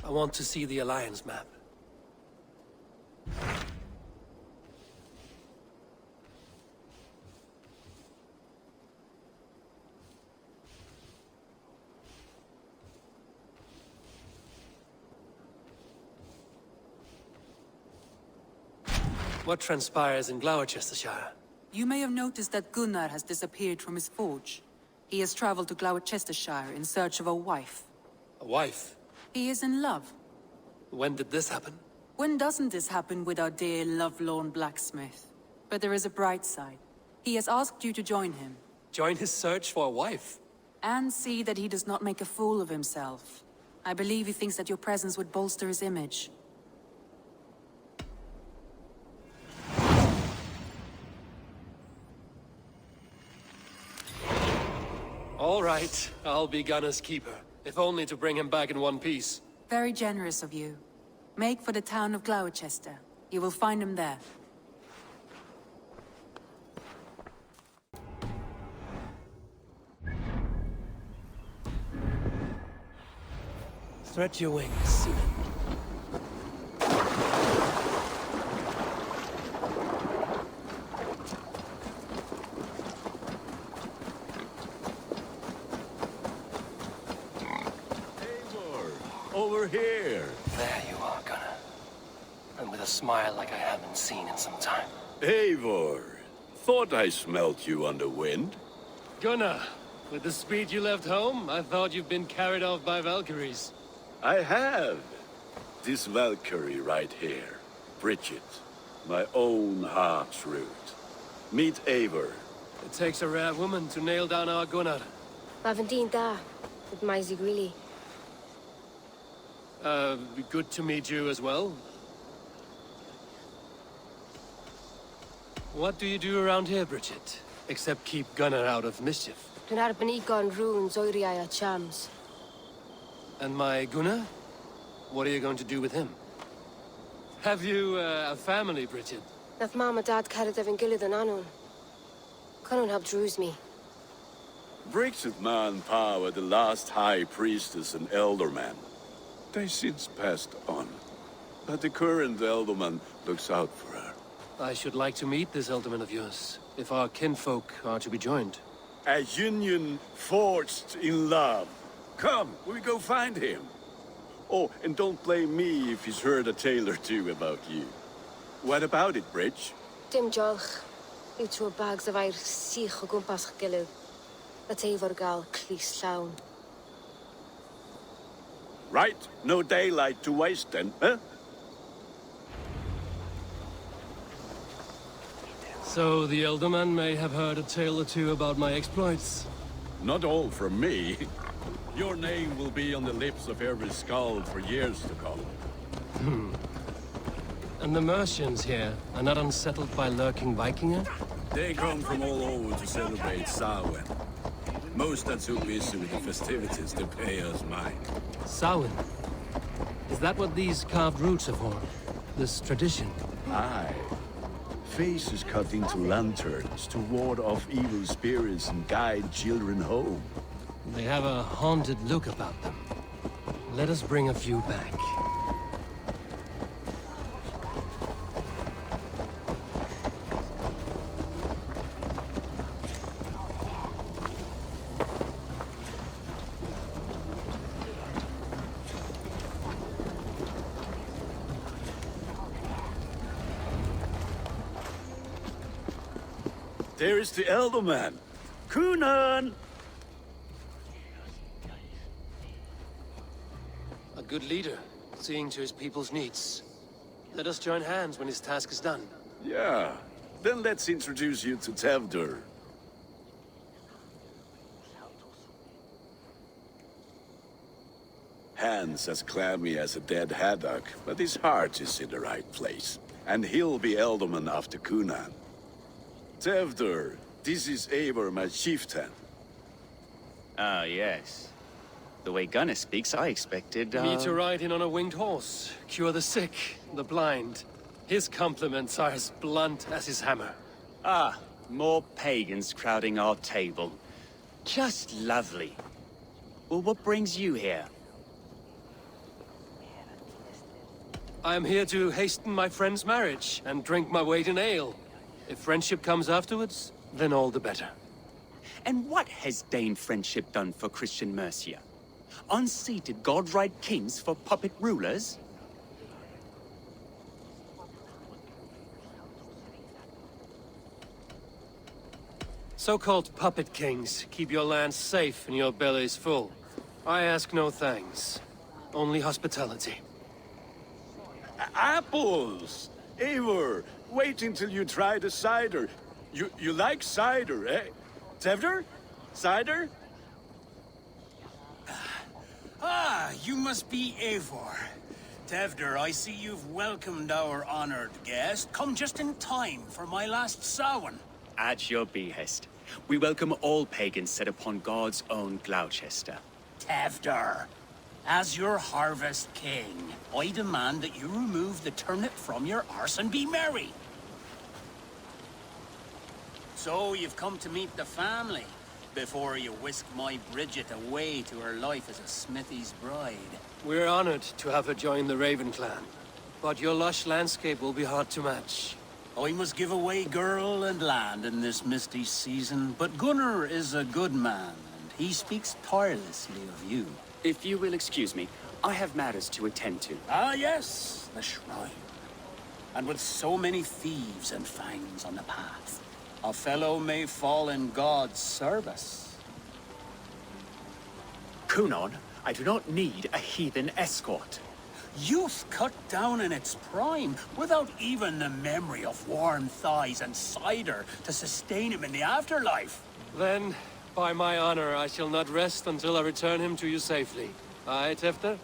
I want to see the Alliance map. What transpires in Gloucestershire? You may have noticed that Gunnar has disappeared from his forge. He has traveled to Gloucestershire in search of a wife. A wife? He is in love. When did this happen? When doesn't this happen with our dear lovelorn blacksmith? But there is a bright side. He has asked you to join him. Join his search for a wife? And see that he does not make a fool of himself. I believe he thinks that your presence would bolster his image. All right, I'll be Gunnar's keeper, if only to bring him back in one piece. Very generous of you. Make for the town of Gloucester. You will find him there. Stretch your wings. Over here. There you are, Gunnar. And with a smile like I haven't seen in some time. Eivor, thought I smelt you on the wind. Gunnar, with the speed you left home, I thought you've been carried off by Valkyries. I have. This Valkyrie right here. Bridget. My own heart's root. Meet Eivor. It takes a rare woman to nail down our Gunnar. Lavendine da, with Maisy Greeley. Good to meet you as well. What do you do around here, Bridget? Except keep Gunnar out of mischief. Dwi'n arbenigon runes oeriau a chams. And my Gunnar? What are you going to do with him? Have you, a family, Bridget? Nath mam a dad cered efo'n gilydd yn anwn. Con nhw'n help drws me. Bridget man power the last high priestess and elderman. They since passed on. But the current elderman looks out for her. I should like to meet this elderman of yours, if our kinfolk are to be joined. A union forged in love. Come, we go find him. Oh, and don't blame me if he's heard a tale or two about you. What about it, Bridge? Dim diolch. Yw trwy bags of air sych o gwmpas ch gilydd. That Eivor gael clis llawn. Right, no daylight to waste then, huh? So the elderman may have heard a tale or two about my exploits. Not all from me. Your name will be on the lips of every skald for years to come. And the Mercians here are not unsettled by lurking Vikinger? They come from all over to celebrate Samhain. Most are too busy with the festivities to pay us mind. Samhain? Is that what these carved roots are for? This tradition? Aye. Faces cut into lanterns to ward off evil spirits and guide children home. They have a haunted look about them. Let us bring a few back. There is the Elderman. Kunan! A good leader, seeing to his people's needs. Let us join hands when his task is done. Yeah. Then let's introduce you to Tevdur. Hands as clammy as a dead haddock, but his heart is in the right place. And he'll be Elderman after Kunan. Tevdur, this is Eivor, my chieftain. Ah, yes. The way Gunnar speaks, I expected, Me to ride in on a winged horse, cure the sick, the blind. His compliments are as blunt as his hammer. Ah, more pagans crowding our table. Just lovely. Well, what brings you here? I am here to hasten my friend's marriage and drink my weight in ale. If friendship comes afterwards, then all the better. And what has Dane friendship done for Christian Mercia? Unseated godright kings for puppet rulers? So-called puppet kings keep your lands safe and your bellies full. I ask no thanks, only hospitality. Apples! Eivor, wait until you try the cider. You like cider, eh? Tevder? Cider? Ah, you must be Eivor. Tevder, I see you've welcomed our honored guest. Come just in time for my last Samhain. At your behest. We welcome all pagans set upon God's own Gloucester. Tevder, as your harvest king, I demand that you remove the turnip from your arse and be merry. So you've come to meet the family before you whisk my Bridget away to her life as a smithy's bride. We're honored to have her join the Raven clan, but your lush landscape will be hard to match. I must give away girl and land in this misty season, but Gunnar is a good man, and he speaks tirelessly of you. If you will excuse me, I have matters to attend to. Ah, yes, the shrine. And with so many thieves and fangs on the path, a fellow may fall in God's service. Kunon, I do not need a heathen escort. Youth cut down in its prime, without even the memory of warm thighs and cider to sustain him in the afterlife. Then, by my honor, I shall not rest until I return him to you safely. Aye, Tefter?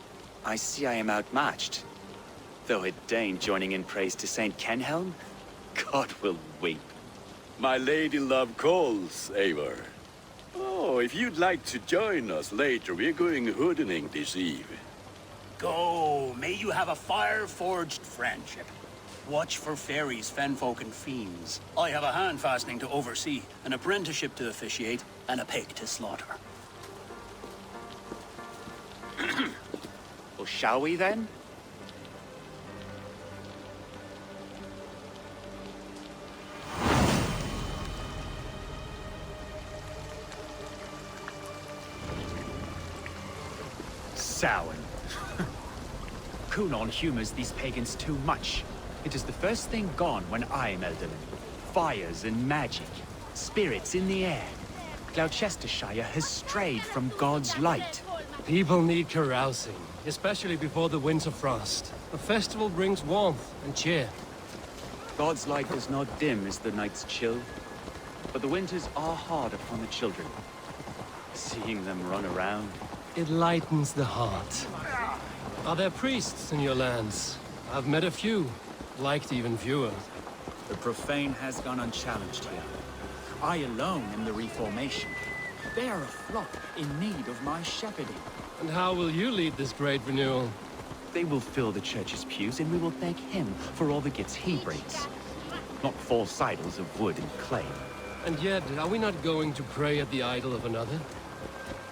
I see I am outmatched. Though a Dane joining in praise to Saint Kenhelm, God will weep. My lady love calls, Eivor. Oh, if you'd like to join us later, we're going hoodening this eve. Go, may you have a fire-forged friendship. Watch for fairies, fenfolk, and fiends. I have a hand fastening to oversee, an apprenticeship to officiate, and a pig to slaughter. Well, shall we then? Samhain. Kunon humors these pagans too much. It is the first thing gone when I am elderly. Fires and magic, spirits in the air. Gloucestershire has strayed from God's light. People need carousing, especially before the winter frost. A festival brings warmth and cheer. God's light does not dim as the nights chill, but the winters are hard upon the children. Seeing them run around. It lightens the heart. Are there priests in your lands? I've met a few, liked even fewer. The profane has gone unchallenged here. I alone am the Reformation. They are a flock in need of my shepherding. And how will you lead this great renewal? They will fill the church's pews, and we will thank him for all the gifts he brings. Not false idols of wood and clay. And yet, are we not going to pray at the idol of another?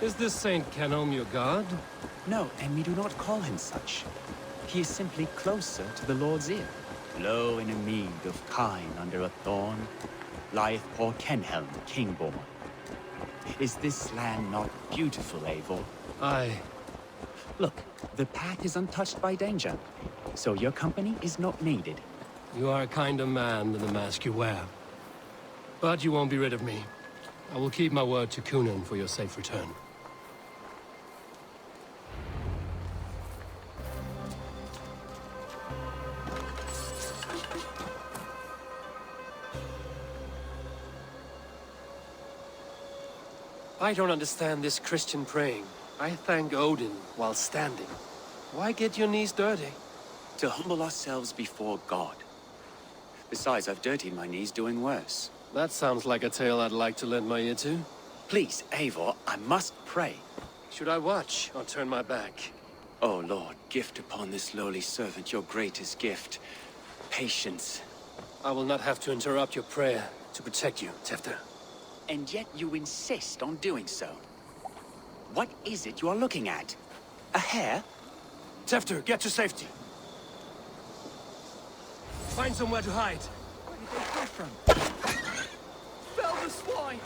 Is this Saint Kenhelm your god? No, and we do not call him such. He is simply closer to the Lord's ear. Low in a mead of kine under a thorn, lieth poor Kenhelm, king-born. Is this land not beautiful, Eivor? Aye. Look, the path is untouched by danger, so your company is not needed. You are a kinder man than the mask you wear. But you won't be rid of me. I will keep my word to Kunon for your safe return. I don't understand this Christian praying. I thank Odin while standing. Why get your knees dirty? To humble ourselves before God. Besides, I've dirtied my knees doing worse. That sounds like a tale I'd like to lend my ear to. Please, Eivor, I must pray. Should I watch or turn my back? Oh Lord, gift upon this lowly servant your greatest gift. Patience. I will not have to interrupt your prayer to protect you, Tefter. And yet you insist on doing so. What is it you are looking at? A hare? Tefter, get to safety. Find somewhere to hide. Where did they come from? Fell the swine!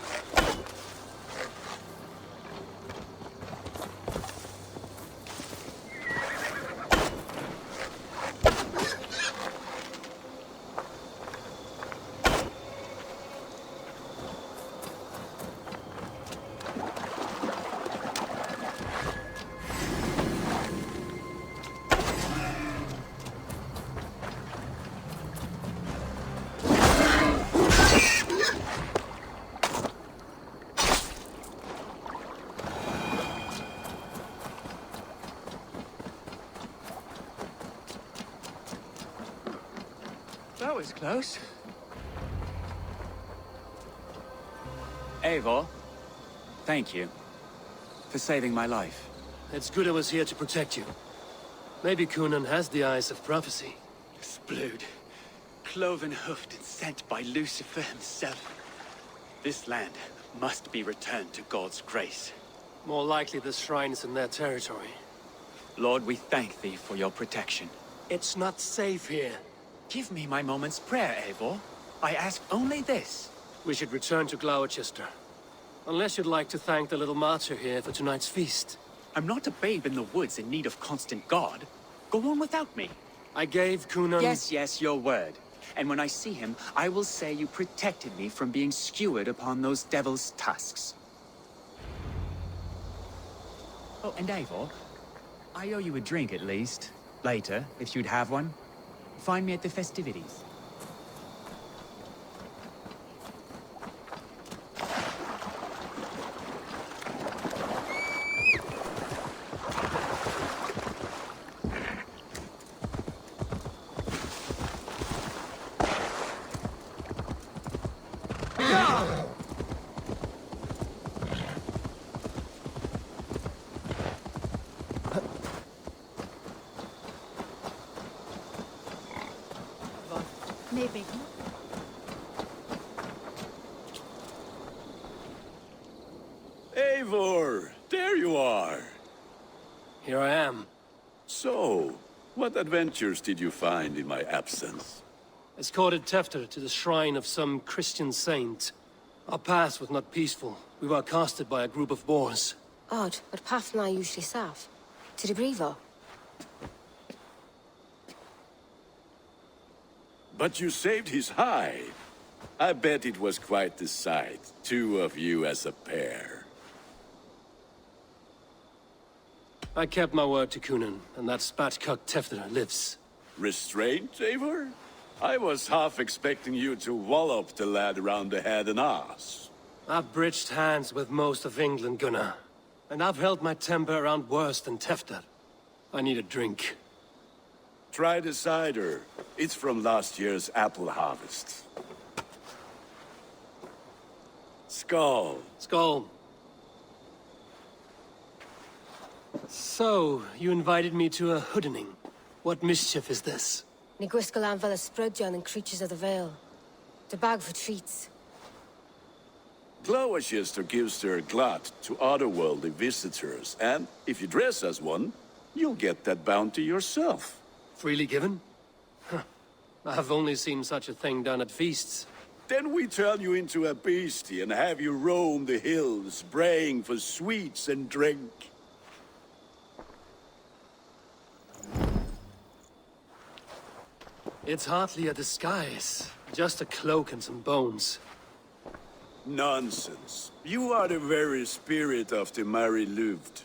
That was close. Eivor, thank you for saving my life. It's good I was here to protect you. Maybe Cunan has the eyes of prophecy. Splood, cloven-hoofed and sent by Lucifer himself. This land must be returned to God's grace. More likely the shrine is in their territory. Lord, we thank thee for your protection. It's not safe here. Give me my moment's prayer, Eivor. I ask only this. We should return to Gloucester. Unless you'd like to thank the little martyr here for tonight's feast. I'm not a babe in the woods in need of constant guard. Go on without me. I gave Cunan... Yes, your word. And when I see him, I will say you protected me from being skewered upon those devil's tusks. Oh, and Eivor, I owe you a drink at least. Later, if you'd have one. Find me at the festivities. Maybe. Eivor, there you are. Here I am. So, what adventures did you find in my absence? Escorted Tefter to the shrine of some Christian saint. Our path was not peaceful. We were accosted by a group of boars. Odd, but path na usually safe. To the Brevo. But you saved his hide. I bet it was quite the sight, two of you as a pair. I kept my word to Cunan, and that spatcock Tefter lives. Restraint, Eivor? I was half expecting you to wallop the lad around the head and ass. I've bridged hands with most of England, Gunnar. And I've held my temper around worse than Tefter. I need a drink. Try the cider. It's from last year's apple harvest. Skull. Skull. So, you invited me to a hoodening. What mischief is this? Ni gwisgal an fel y Sprydjan and Creatures of the Vale. The bag for treats. Gloucester gives their glut to otherworldly visitors, and if you dress as one, you'll get that bounty yourself. Freely given? Huh. I've only seen such a thing done at feasts. Then we turn you into a beastie and have you roam the hills, braying for sweets and drink. It's hardly a disguise. Just a cloak and some bones. Nonsense. You are the very spirit of the Mary Louved.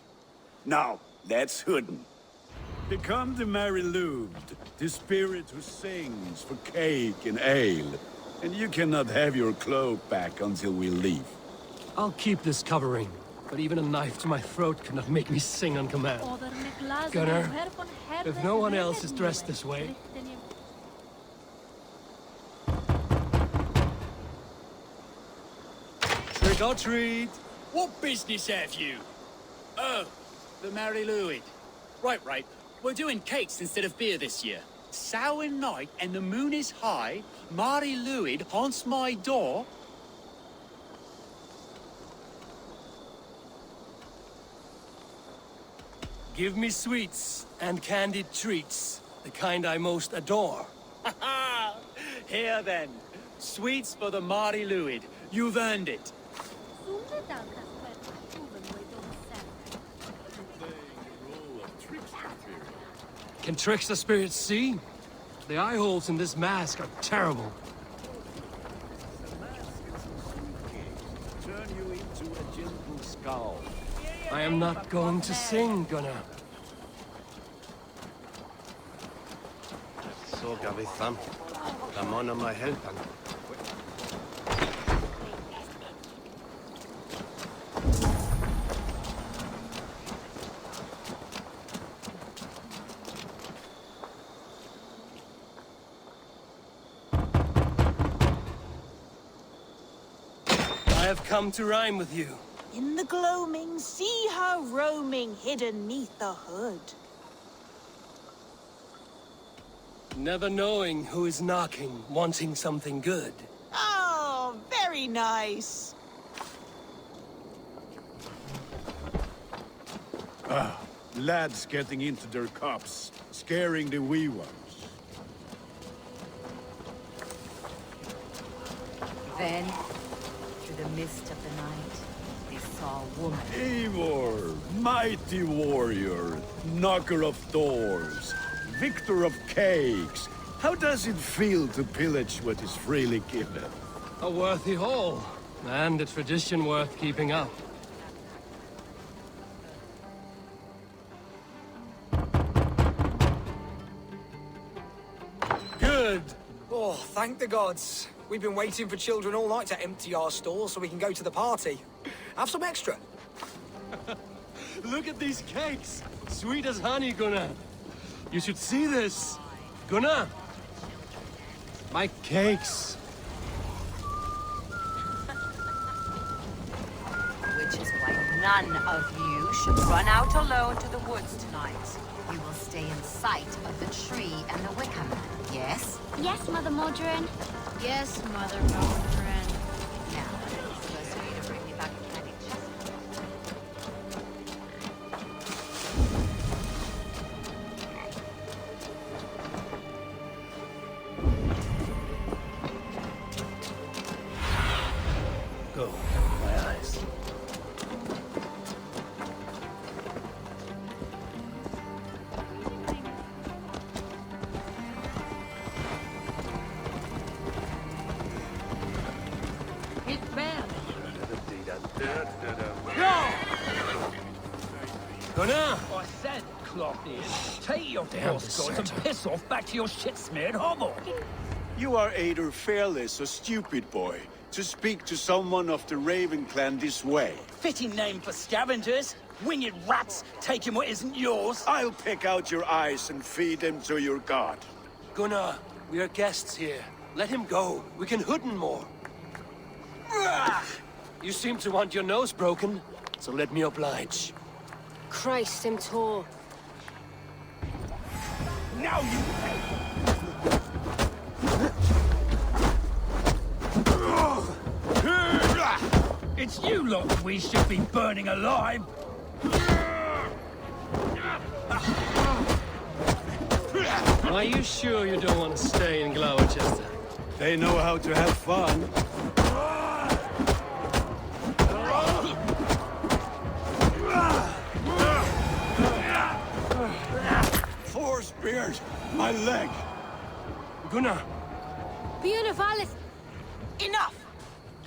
Now, let's hoodin. Become the Mary Louved, the spirit who sings for cake and ale. And you cannot have your cloak back until we leave. I'll keep this covering, but even a knife to my throat cannot make me sing on command. Gunnar, if no one else is dressed this way... Trick or treat! What business have you? Oh, the Mary Louis. Right. We're doing cakes instead of beer this year. Samhain night and the moon is high. Mary Louis haunts my door. Give me sweets and candied treats, the kind I most adore. Ha ha! Here then. Sweets for the Mari Luid. You've earned it. Can trickster spirits see? The eye holes in this mask are terrible. Turn you into a gentle skull. I am not going to sing, Gunnar. Så gavithan. Ramona my helpan. I have come to rhyme with you. In the gloaming, see her roaming hidden neath the hood. Never knowing who is knocking, wanting something good. Oh, very nice. Lads getting into their cups, scaring the wee ones. Then, through the mist of the night, they saw a woman. Eivor, mighty warrior, knocker of doors, victor of cakes. How does it feel to pillage what is freely given? A worthy haul, and a tradition worth keeping up. Good. Oh, thank the gods. We've been waiting for children all night to empty our stalls so we can go to the party. Have some extra. Look at these cakes! Sweet as honey, Gunnar. You should see this. Gunnar! My cakes. Which is why none of you should run out alone to the woods tonight. You will stay in sight of the tree and the Wicker Man, yes? Yes, Mother Modron. Yes, Mother Modron. Now, it's supposed to be to bring me back a candy chest. Go, my eyes. Gunnar! I said, Clothy, take your Damn crossbows and deserter. piss off back to your shit-smeared hovel. You are either fearless or stupid, boy, to speak to someone of the Raven clan this way. Fitting name for scavengers. Winged rats taking what isn't yours. I'll pick out your eyes and feed them to your god. Gunnar, we are guests here. Let him go. We can hooden more. You seem to want your nose broken, so let me oblige. Christ, I'm tall. Now you pay. It's you lot we should be burning alive. Are you sure you don't want to stay in Gloucester? They know how to have fun. Four spears! My leg! Gunnar! Beautiful. Enough!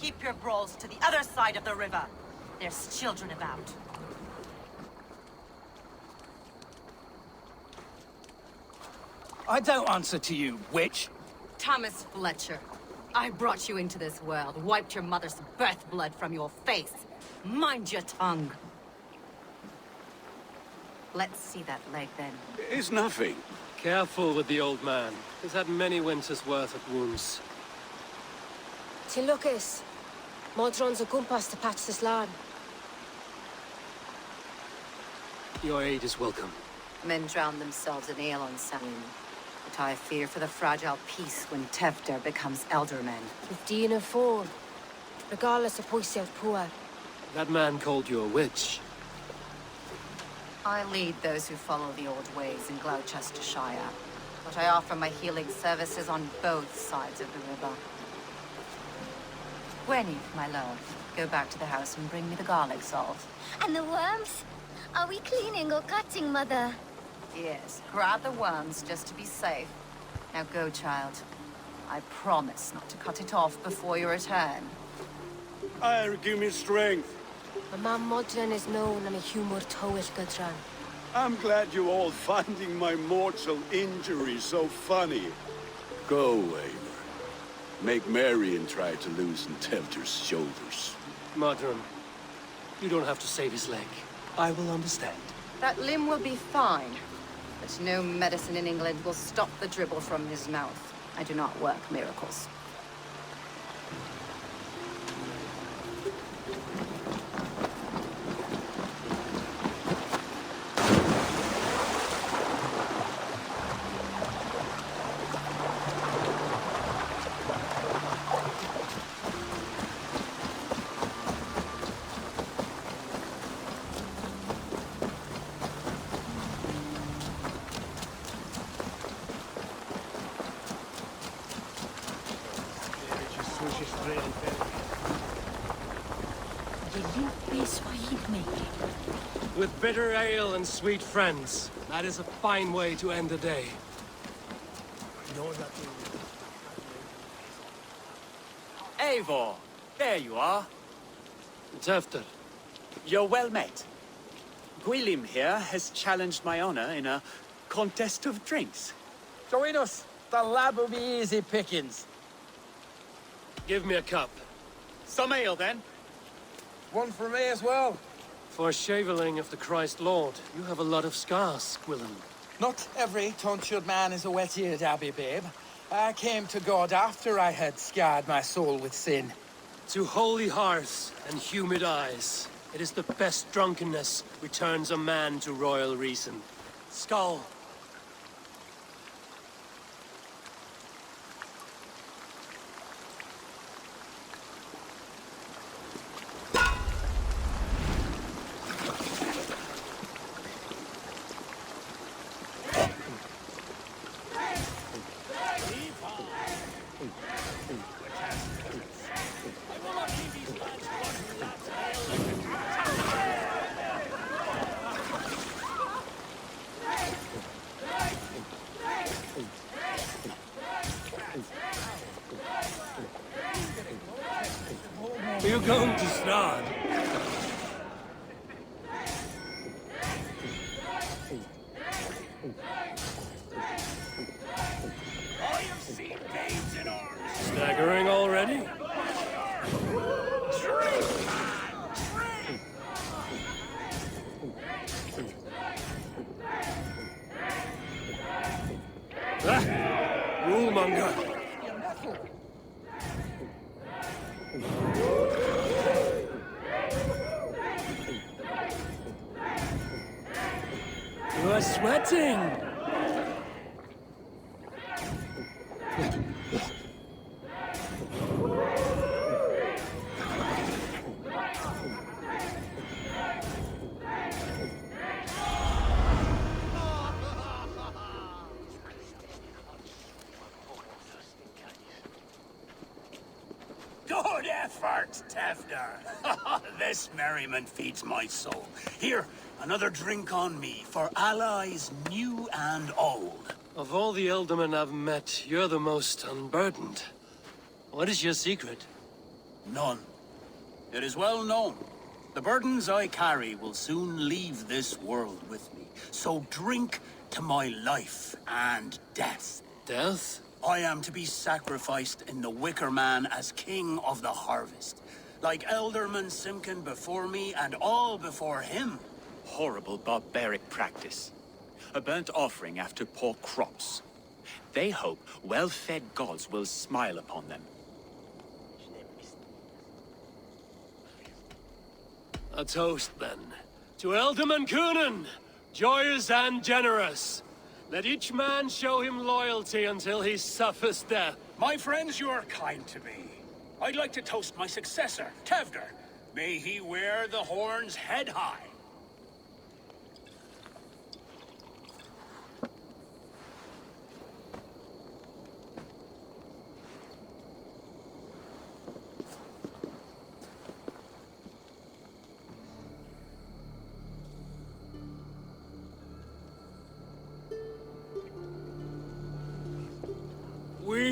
Keep your brawls to the other side of the river. There's children about. I don't answer to you, witch. Thomas Fletcher, I brought you into this world, wiped your mother's birth blood from your face. Mind your tongue. Let's see that leg, then. It's nothing. Careful with the old man. He's had many winters' worth of wounds. Till Lucas. Modron's a gumpas to patch this land. Your aid is welcome. Men drown themselves in ale on Samhain. But I fear for the fragile peace when Tevder becomes elderman. 15 and 4. Regardless of pwysedd poor. That man called you a witch. I lead those who follow the old ways in Gloucestershire. but I offer my healing services on both sides of the river. Gweneth, my love, go back to the house and bring me the garlic salt. And the worms? Are we cleaning or cutting, Mother? Yes, grab the worms just to be safe. Now go, child. I promise not to cut it off before you return. Give me strength. My mam modern is known am a humor tywyll gydran. I'm glad you're all finding my mortal injury so funny. Go, Eivor. Make merry and try to loosen Tevder's shoulders. Modron, you don't have to save his leg. I will understand. That limb will be fine, but no medicine in England will stop the dribble from his mouth. I do not work miracles. With bitter ale and sweet friends, that is a fine way to end the day. Eivor, there you are. Tefter, You're well met. Gwilym here has challenged my honor in a contest of drinks. Join us. The lab will be easy pickings. give me a cup. Some ale, then. One for me as well. For shaveling of the Christ Lord, you have a lot of scars, Gwilym. Not every tonsured man is a wet-eared abbey, babe. I came to God after I had scarred my soul with sin. To holy hearts and humid eyes, it is the best drunkenness returns a man to royal reason. Skull. Are you going to start? Staggering already? Ah! Rulemonger! You are sweating! Good effort, Tefder. This merriment feeds my soul. Here, another drink on me for allies new and old. Of all the Eldermen I've met, you're the most unburdened. What is your secret? None. It is well known. The burdens I carry will soon leave this world with me. So drink to my life and death. Death? I am to be sacrificed in the Wicker Man as king of the harvest. Like Elderman Simkin before me and all before him. Horrible barbaric practice. A burnt offering after poor crops. They hope well-fed gods will smile upon them. A toast, then. To Elderman Coonan, joyous and generous. Let each man show him loyalty until he suffers death. My friends, you are kind to me. I'd like to toast my successor, Tevder. May he wear the horns head high.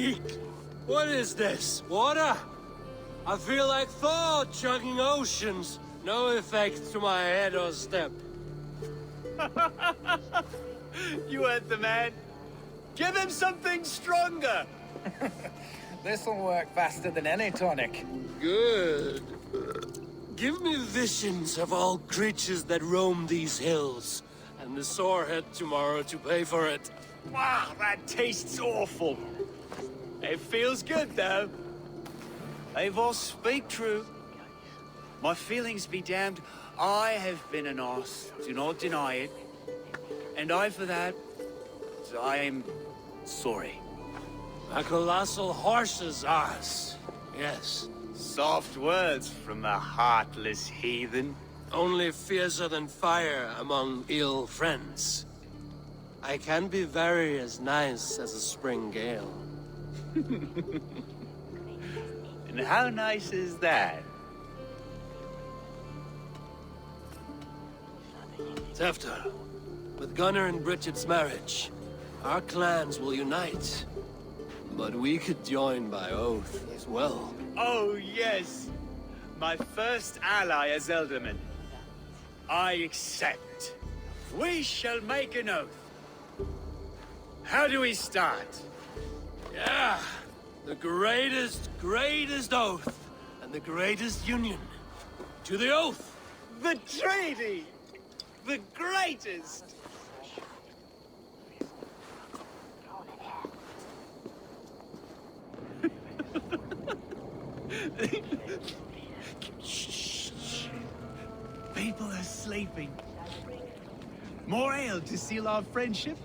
Eek! What is this? Water? I feel like Thor chugging oceans. No effect to my head or step. You heard the man. Give him something stronger. This'll work faster than any tonic. Good. Give me visions of all creatures that roam these hills, and the sorehead tomorrow to pay for it. Wow, that tastes awful. It feels good, though. Eivor, speak true. My feelings be damned. I have been an arse, do not deny it. And I, for that, I am sorry. A colossal horse's arse. Yes. Soft words from a heartless heathen. Only fiercer than fire among ill friends. I can be very as nice as a spring gale. And how nice is that? Tefter, with Gunnar and Bridget's marriage, our clans will unite. But we could join by oath as well. Oh, yes. My first ally as Elderman. I accept. We shall make an oath. How do we start? Yeah, the greatest oath, and the greatest union. To the oath! The treaty! The greatest! Shh. People are sleeping. More ale to seal our friendship?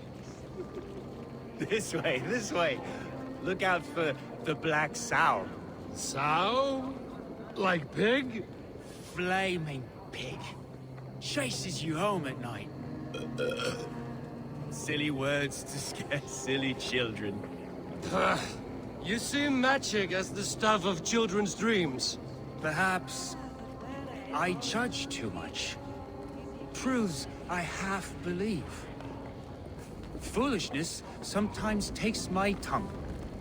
This way, this way. Look out for the black sow. Sow? Like pig? Flaming pig. Chases you home at night. Silly words to scare silly children. You see magic as the stuff of children's dreams. Perhaps I judge too much. Proves I half believe. Foolishness sometimes takes my tongue.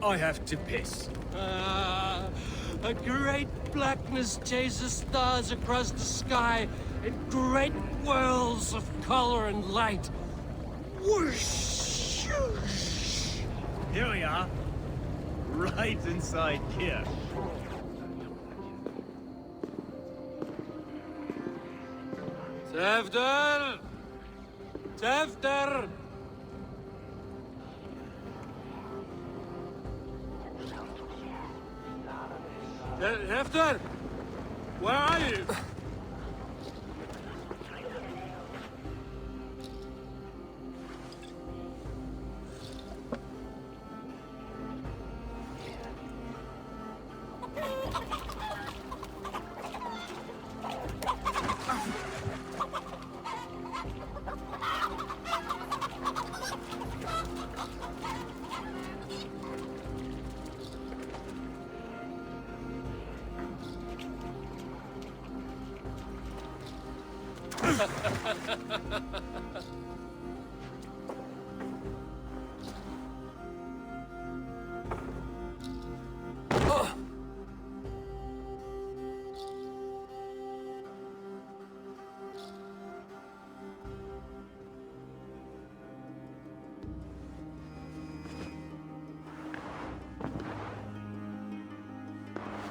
I have to piss. A great blackness chases stars across the sky in great whirls of color and light. Whoosh! Here we are. Right inside here. Tefter! Tefter! Tefter! Where are you?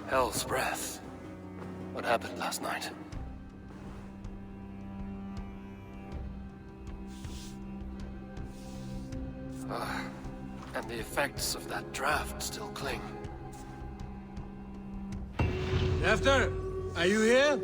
Hell's breath. What happened last night? And the effects of that draft still cling. Tefter, are you here?